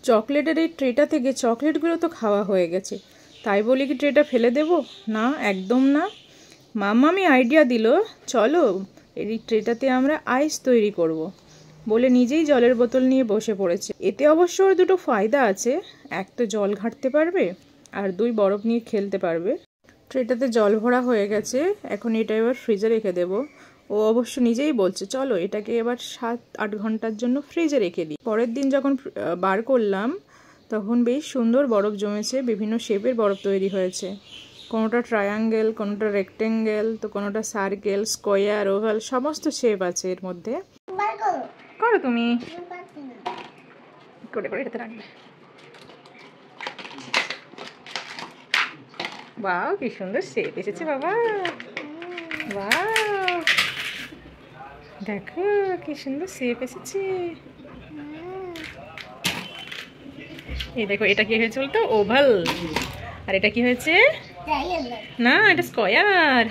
চকলেটের এই ট্রেটা থেকে চকলেটগুলো তো খাওয়া হয়ে গেছে, তাই বলি কি ট্রেটা ফেলে দেব? না, একদম না। মাম্মামি আইডিয়া দিল, চলো এই ট্রেটাতে আমরা আইস তৈরি করব। বলে নিজেই জলের বোতল নিয়ে বসে পড়েছে। এতে অবশ্য ওর দুটো ফায়দা আছে, এক তো জল ঘাঁটতে পারবে, আর দুই বরফ নিয়ে খেলতে পারবে। ট্রেটাতে জল ভরা হয়ে গেছে, এখন এটা এবার ফ্রিজে রেখে দেব। ও অবশ্য নিজেই বলছে চলো এটাকে এবার 7-8 ঘন্টার জন্য ফ্রিজে রেখে দিই। পরের দিন যখন বার করলাম তখন বেশ সুন্দর বরফ জমেছে, বিভিন্ন শেপের বরফ তৈরি হয়েছে। কোনোটা ট্রায়াঙ্গেল, কোনোটা রেক্টেঙ্গেল, তো কোনোটা সার্কেল, স্কোয়ার, ওভাল, সমস্ত শেপ আছে এর মধ্যে। করো তুমি করে করে এটাতে রাখবে। বাহ, কি সুন্দর শেপ এসেছে বাবা। বাহ, দেখো কি সুন্দর শেপ এসেছে। এই দেখো, এটা কি হয়েছে বলতো? ওভাল। আর এটা কি হয়েছে? না, এটা স্কয়ার।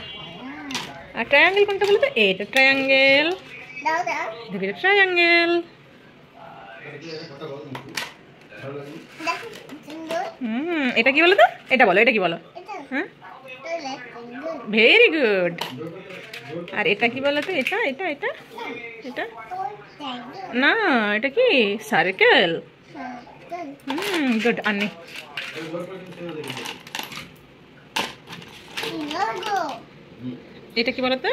আর ট্রায়াঙ্গেল কোনটা বলতো? এটা ট্রায়াঙ্গেল। দেখো, এটা ট্রায়াঙ্গেল। এটা কি বলো তো? এটা বলো, এটা কি বলো? হ্যাঁ, ভেরি গুড। আর এটা কি বলো তো? এটা এটা এটা এটা না, এটা কি? সার্কেল। গুড। আনি এটা কি বলো তো?